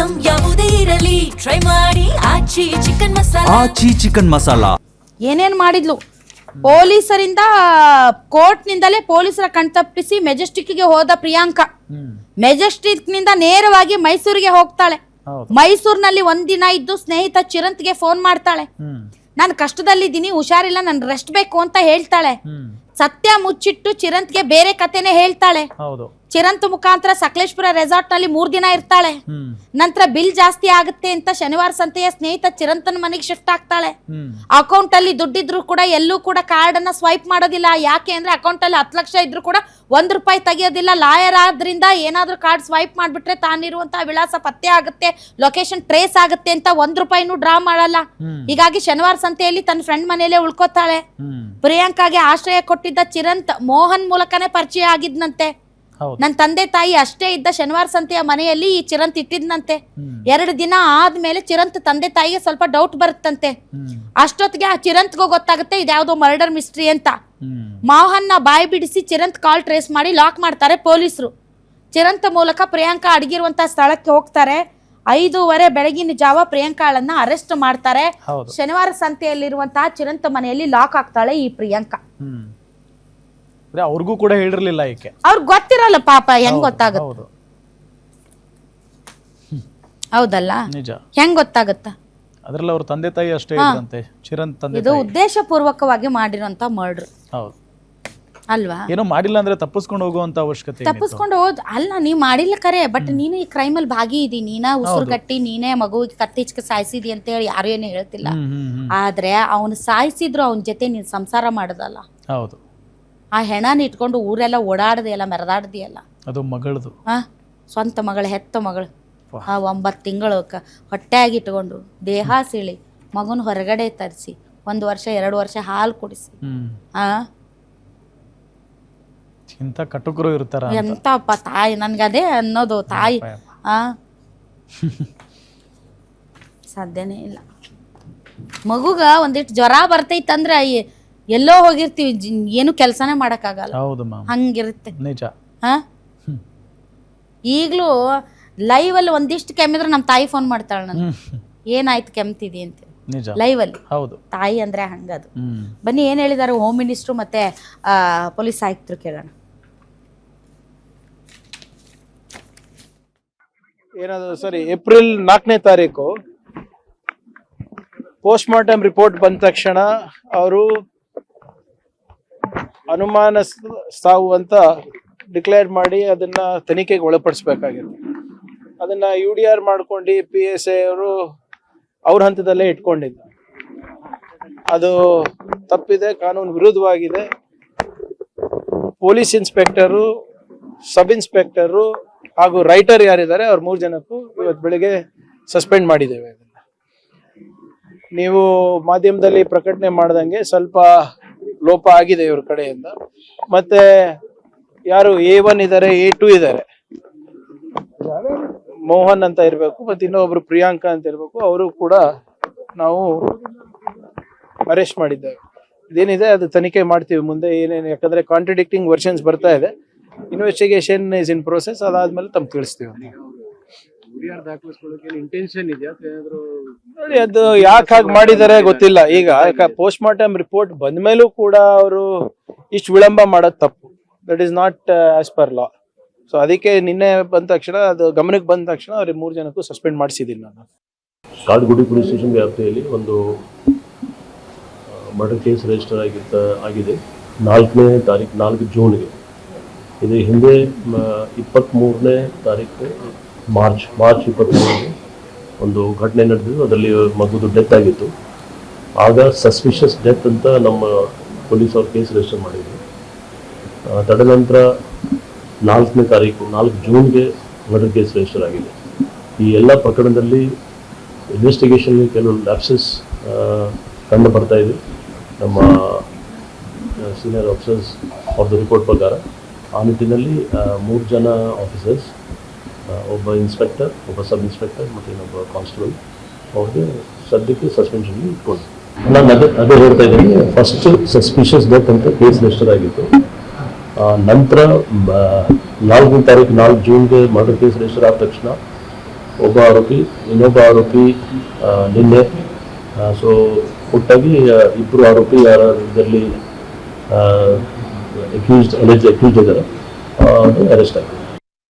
Item ಯಾವುದೇ ಇರಲಿ try ಮಾಡಿ ಆಚಿ ಚಿಕನ್ ಮಸಾಲಾ. ಏನೇನ್ ಮಾಡಿದ್ಲು ಪೊಲೀಸರಿಂದ ಕೋರ್ಟ್ನಿಂದಲೇ ಪೊಲೀಸರ ಕಣ್ತಪ್ಪಿಸಿ ಮೆಜೆಸ್ಟಿಕ್ಗೆ ಹೋದ ಪ್ರಿಯಾಂಕಾ ಮೆಜೆಸ್ಟಿಕ್ ನಿಂದ ನೇರವಾಗಿ ಮೈಸೂರಿಗೆ ಹೋಗ್ತಾಳೆ. ಮೈಸೂರಿನಲ್ಲಿ ಒಂದಿನ ಇದ್ದು ಸ್ನೇಹಿತ ಚಿರಂತ್ಗೆ ಫೋನ್ ಮಾಡ್ತಾಳೆ. ನಾನು ಕಷ್ಟದಲ್ಲಿದ್ದೀನಿ, ಹುಷಾರಿಲ್ಲ, ನನ್ ರೆಸ್ಟ್ ಬೇಕು ಅಂತ ಹೇಳ್ತಾಳೆ. ಸತ್ಯ ಮುಚ್ಚಿಟ್ಟು ಚಿರಂತ್ಗೆ ಬೇರೆ ಕಥೆನೆ ಹೇಳ್ತಾಳೆ. ಚಿರಂತ್ ಮುಖಾಂತರ ಸಕಲೇಶ್ಪುರ ರೆಸಾರ್ಟ್ ನಲ್ಲಿ 3 ದಿನ ಇರ್ತಾಳೆ. ನಂತರ ಬಿಲ್ ಜಾಸ್ತಿ ಆಗುತ್ತೆ ಅಂತ ಶನಿವಾರ ಸಂತೆಯ ಸ್ನೇಹಿತ ಚಿರಂತನ ಮನೆಗೆ ಶಿಫ್ಟ್ ಆಗ್ತಾಳೆ. ಅಕೌಂಟ್ ಅಲ್ಲಿ ದುಡ್ಡಿದ್ರು ಕೂಡ ಎಲ್ಲೂ ಕೂಡ ಕಾರ್ಡ್ ಅನ್ನ ಸ್ವೈಪ್ ಮಾಡೋದಿಲ್ಲ. ಯಾಕೆ ಅಂದ್ರೆ ಅಕೌಂಟ್ ಅಲ್ಲಿ 10 ಲಕ್ಷ ಇದ್ರು ಕೂಡ ₹1 ತೆಗಿಯೋದಿಲ್ಲ. ಲಾಯರ್ ಆದ್ರಿಂದ ಏನಾದ್ರೂ ಕಾರ್ಡ್ ಸ್ವೈಪ್ ಮಾಡ್ಬಿಟ್ರೆ ತಾನಿರುವಂತಹ ವಿಳಾಸ ಪತ್ತೆ ಆಗುತ್ತೆ, ಲೊಕೇಶನ್ ಟ್ರೇಸ್ ಆಗುತ್ತೆ ಅಂತ ₹1 ಡ್ರಾ ಮಾಡಲ್ಲ. ಹೀಗಾಗಿ ಶನಿವಾರ ಸಂತೆಯಲ್ಲಿ ತನ್ನ ಫ್ರೆಂಡ್ ಮನೆಯಲ್ಲೇ ಉಳ್ಕೋತಾಳೆ. ಪ್ರಿಯಾಂಕಾಗೆ ಆಶ್ರಯ ಕೊಟ್ಟಿದ್ದ ಚಿರಂತ್ ಮೋಹನ್ ಮೂಲಕನೇ ಪರಿಚಯ ಆಗಿದ್ನಂತೆ. ನನ್ನ ತಂದೆ ತಾಯಿ ಅಷ್ಟೇ ಇದ್ದ ಶನಿವಾರ ಸಂತೆಯ ಮನೆಯಲ್ಲಿ ಈ ಚಿರಂತ್ ಇಟ್ಟಿದ್ನಂತೆ. 2 ದಿನ ಆದ್ಮೇಲೆ ಚಿರಂತ್ ತಂದೆ ತಾಯಿಗೆ ಸ್ವಲ್ಪ ಡೌಟ್ ಬರುತ್ತಂತೆ. ಅಷ್ಟೊತ್ತಿಗೆ ಆ ಚಿರಂತ್ಗೂ ಗೊತ್ತಾಗುತ್ತೆ ಇದ್ಯಾವುದೋ ಮರ್ಡರ್ ಮಿಸ್ಟ್ರಿ ಅಂತ. ಮೋಹನ್ನ ಬಾಯಿ ಬಿಡಿಸಿ ಚಿರಂತ್ ಕಾಲ್ ಟ್ರೇಸ್ ಮಾಡಿ ಲಾಕ್ ಮಾಡ್ತಾರೆ ಪೊಲೀಸರು. ಚಿರಂತ್ ಮೂಲಕ ಪ್ರಿಯಾಂಕಾ ಅಡಗಿರುವಂತಹ ಸ್ಥಳಕ್ಕೆ ಹೋಗ್ತಾರೆ. 5:15 ಬೆಳಗಿನ ಜಾವ ಪ್ರಿಯಾಂಕಾಳನ್ನ ಅರೆಸ್ಟ್ ಮಾಡ್ತಾರೆ. ಶನಿವಾರ ಸಂತೆಯಲ್ಲಿರುವಂತಹ ಚಿರಂತ್ ಮನೆಯಲ್ಲಿ ಲಾಕ್ ಆಗ್ತಾಳೆ ಈ ಪ್ರಿಯಾಂಕಾ. ಅವ್ರಿಗೂ ಕೂಡ ಹೇಳಿರ್ಲಿಲ್ಲ, ಏಕೆ ಅವ್ರಿಗೆ ಗೊತ್ತಿರಲ್ಲ ಪಾಪ, ಹೆಂಗ್ ಗೊತ್ತಾಗುತ್ತೆ? ಹೌದಲ್ಲ, ನಿಜ. ಹೆಂಗ್ ಗೊತ್ತಾಗತ್ತ? ಅದ್ರಲ್ಲಿ ಅವ್ರ ತಂದೆ ತಾಯಿ ಅಷ್ಟೇ ಇದ್ದಂತೆ, ಚಿರಂತ್ ತಂದೆ. ಇದು ಉದ್ದೇಶ ಪೂರ್ವಕವಾಗಿ ಮಾಡಿರುವಂತ ಮರ್ಡರ್. ಹೌದು ಅಲ್ವಾ? ಏನೋ ಮಾಡಿಲ್ಲ ಅಂದ್ರೆ ತಪ್ಪಿಸ್ಕೊಂಡು ಹೋಗುವಂತ ಅವಶ್ಯಕತೆ. ತಪ್ಪಿಸ್ಕೊಂಡು ಅಲ್ಲ, ನೀ ಮಾಡಿಲ್ಲ ಕರೆ, ಬಟ್ ನೀನು ಈ ಕ್ರೈಮ್ ಅಲ್ಲಿ ಭಾಗಿ ಇದೀನಿ. ನೀನ ಉಸಿರು ಕಟ್ಟಿ ನೀನೇ ಮಗುವಿಗೆ ಕತ್ತಿಚ್ಕ ಸಾಯಿಸಿದಿ ಅಂತ ಹೇಳಿ ಯಾರು ಏನು ಹೇಳ್ತಿಲ್ಲ. ಆದ್ರೆ ಅವನು ಸಾಯಿಸಿದ್ರು ಅವನ ಜೊತೆ ನೀನ್ ಸಂಸಾರ ಮಾಡೋದಲ್ಲ. ಹೌದು. ಆ ಹೆಣನ ಇಟ್ಕೊಂಡು ಊರೆಲ್ಲ ಓಡಾಡದಿಯಲ್ಲ, ಮೆರೆದಾಡ್ದಿಯಲ್ಲ. ಅದು ಮಗಳದು, ಸ್ವಂತ ಮಗಳು, ಹೆತ್ತ ಮಗಳು. 9 ತಿಂಗಳು ಹೊಟ್ಟೆಯಾಗಿ ಇಟ್ಕೊಂಡು ದೇಹ ಸಿಳಿ ಮಗನ ಹೊರಗಡೆ ತರಿಸಿ 1 ವರ್ಷ 2 ವರ್ಷ ಹಾಲು ಕುಡಿಸಿ. ಇಂಥ ಕಟುಕರು ಇರ್ತಾರ. ಎಂತಪ್ಪ ತಾಯಿ, ನನ್ಗದೇ ಅನ್ನೋದು ತಾಯಿ. ಸಾಧ್ಯನೇ ಇಲ್ಲ. ಮಗುಗ ಒಂದಿಟ್ಟು ಜ್ವರ ಬರ್ತೈತಂದ್ರೆ ಎಲ್ಲೋ ಹೋಗಿರ್ತೀವಿ, ಏನು ಕೆಲಸನೇ ಮಾಡಕ್ಕಾಗಲ್ಲ. ಹಂಗಿರುತ್ತೆ ನಿಜ. ಈಗ್ಲೂ ಲೈವ್ ಅಲ್ಲಿ ಒಂದಿಷ್ಟು ಕೆಮ್ಮಿದ್ರೆ ನಮ್ಮ ತಾಯಿ ಫೋನ್ ಮಾಡ್ತಾಳೆ, ನಾನು ಏನಾಯ್ತು ಕೆಮ್ತಿದಿ ಅಂತ ಲೈವ್ ಅಲ್ಲಿ. ತಾಯಿ ಅಂದ್ರೆ ಹಂಗದು. ಬನ್ನಿ ಏನ್ ಹೇಳಿದಾರೆ ಹೋಮ್ ಮಿನಿಸ್ಟ್ರು ಮತ್ತೆ ಪೊಲೀಸ್ ಆಯುಕ್ತರು ಕೇಳೋಣ. ಏನಾದ್ರು ಸರಿ, ಏಪ್ರಿಲ್ 4ನೇ ತಾರೀಕು ಪೋಸ್ಟ್ ಮಾರ್ಟಮ್ ರಿಪೋರ್ಟ್ ಬಂದ ತಕ್ಷಣ ಅವರು ಅನುಮಾನ ಸಾವು ಅಂತ ಡಿಕ್ಲೇರ್ ಮಾಡಿ ಅದನ್ನ ತನಿಖೆಗೆ ಒಳಪಡಿಸ್ಬೇಕಾಗಿತ್ತು. ಅದನ್ನ UDR ಮಾಡ್ಕೊಂಡು PSI ಅವರು ಅವ್ರ ಹಂತದಲ್ಲೇ ಇಟ್ಕೊಂಡಿದ್ದ. ಅದು ತಪ್ಪಿದೆ, ಕಾನೂನು ವಿರುದ್ಧವಾಗಿದೆ. ಪೊಲೀಸ್ ಇನ್ಸ್ಪೆಕ್ಟರು, ಸಬ್ ಇನ್ಸ್ಪೆಕ್ಟರು ಹಾಗೂ ರೈಟರ್ ಯಾರಿದ್ದಾರೆ ಅವ್ರ 3 ಜನಕ್ಕೂ ಇವತ್ತು ಬೆಳಿಗ್ಗೆ ಸಸ್ಪೆಂಡ್ ಮಾಡಿದ್ದೇವೆ. ನೀವು ಮಾಧ್ಯಮದಲ್ಲಿ ಪ್ರಕಟಣೆ ಮಾಡ್ದಂಗೆ ಸ್ವಲ್ಪ ಲೋಪ ಆಗಿದೆ ಇವ್ರ ಕಡೆಯಿಂದ. ಮತ್ತೆ ಯಾರು A1 ಇದ್ದಾರೆ, A2 ಇದ್ದಾರೆ, ಮೋಹನ್ ಅಂತ ಇರ್ಬೇಕು, ಮತ್ತೆ ಇನ್ನೊಬ್ರು ಪ್ರಿಯಾಂಕಾ ಅಂತ ಇರ್ಬೇಕು, ಅವರು ಕೂಡ ನಾವು ಅರೆಸ್ಟ್ ಮಾಡಿದ್ದೇವೆ. ಇದೇನಿದೆ ಅದು ತನಿಖೆ ಮಾಡ್ತೀವಿ ಮುಂದೆ ಏನೇನು, ಯಾಕಂದ್ರೆ ಕಾಂಟ್ರಡಿಕ್ಟಿಂಗ್ ವರ್ಷನ್ಸ್ ಬರ್ತಾ ಇದೆ. Investigation is in process. ಅದಾದ್ಮೇಲೆ ತಮ್ಗೆ ತಿಳಿಸ್ತೀವಿ. ಅದು ಯಾಕೆ ಹಾಗೆ ಮಾಡಿದ್ದಾರೆ ಗೊತ್ತಿಲ್ಲ. ಈಗ ಪೋಸ್ಟ್ ಮಾರ್ಟಮ್ ರಿಪೋರ್ಟ್ ಬಂದ್ಮೇಲೂ ಕೂಡ ಅವರು ಇಷ್ಟು ವಿಳಂಬ ಮಾಡೋದು ತಪ್ಪು. That is not as per law. So ಅದಕ್ಕೆ ನಿನ್ನೆ ಬಂದ ತಕ್ಷಣ, ಅದು ಗಮನಕ್ಕೆ ಬಂದ ತಕ್ಷಣ ಅವ್ರಿಗೆ 3 ಜನಕ್ಕೂ ಸಸ್ಪೆಂಡ್ ಮಾಡಿಸಿದ್ದೀನಿ ನಾನು. ಕಾಡ್ಗುಡಿ ಪೊಲೀಸ್ ಸ್ಟೇಷನ್ ವ್ಯಾಪ್ತಿಯಲ್ಲಿ ಒಂದು ಮರ್ಡರ್ ಕೇಸ್ ರಿಜಿಸ್ಟರ್ ಆಗಿದೆ 4ನೇ ತಾರೀಕು 4 ಜೂನ್ಗೆ. ಇದು ಹಿಂದೆ 23ನೇ ತಾರೀಕು ಮಾರ್ಚ್ 23ಗೆ ಒಂದು ಘಟನೆ ನಡೆದಿದ್ದು. ಅದರಲ್ಲಿ ಮಗುದು ಡೆತ್ ಆಗಿತ್ತು. ಆಗ ಸಸ್ಪಿಷಿಯಸ್ ಡೆತ್ ಅಂತ ನಮ್ಮ ಪೊಲೀಸ್ ಅವ್ರು ಕೇಸ್ ರಿಜಿಸ್ಟರ್ ಮಾಡಿದ್ರು. ತದನಂತರ 4ನೇ ತಾರೀಕು 4 ಜೂನ್ಗೆ ಮರ್ಡರ್ ಕೇಸ್ ರಿಜಿಸ್ಟರ್ ಆಗಿದೆ. ಈ ಎಲ್ಲ ಪ್ರಕರಣದಲ್ಲಿ ಇನ್ವೆಸ್ಟಿಗೇಷನ್ಗೆ ಕೆಲವು ಲ್ಯಾಪ್ಸಸ್ ಕಂಡು ಬರ್ತಾ ಇದೆ. ನಮ್ಮ ಸೀನಿಯರ್ ಆಫೀಸರ್ಸ್ ಅವ್ರದ್ದು ರಿಪೋರ್ಟ್ ಪ್ರಕಾರ ಆ ನಿಟ್ಟಿನಲ್ಲಿ 3 ಜನ ಆಫೀಸರ್ಸ್, ಒಬ್ಬ ಇನ್ಸ್ಪೆಕ್ಟರ್, ಒಬ್ಬ ಸಬ್ ಇನ್ಸ್ಪೆಕ್ಟರ್ ಮತ್ತು ಇನ್ನೊಬ್ಬ ಕಾನ್ಸ್ಟೇಬಲ್ ಅವ್ರಿಗೆ ಸದ್ಯಕ್ಕೆ ಸಸ್ಪೆನ್ಷನ್ಗೆ ಇಟ್ಕೊಂಡು. ನಾನು ಅದೇ ಹೇಳ್ತಾ ಇದ್ದೀನಿ, ಫಸ್ಟ್ ಸಸ್ಪಿಷಿಯಸ್ ಡೆತ್ ಅಂತ ಕೇಸ್ ರಿಜಿಸ್ಟರ್ ಆಗಿತ್ತು. ನಂತರ 4ನೇ ತಾರೀಕು 4 ಜೂನ್ಗೆ ಮರ್ಡರ್ ಕೇಸ್ ರಿಜಿಸ್ಟರ್ ಆದ ತಕ್ಷಣ ಒಬ್ಬ ಆರೋಪಿ, ಇನ್ನೊಬ್ಬ ಆರೋಪಿ ನಿನ್ನೆ. ಸೊ ಒಟ್ಟಾಗಿ ಇಬ್ಬರು ಆರೋಪಿ ಯಾರ ಇದರಲ್ಲಿ ಅಕ್ಯೂಸ್ಡ್ ಇದ್ದಾರೆ, ಅದು ಅರೆಸ್ಟ್ ಆಗಿದೆ.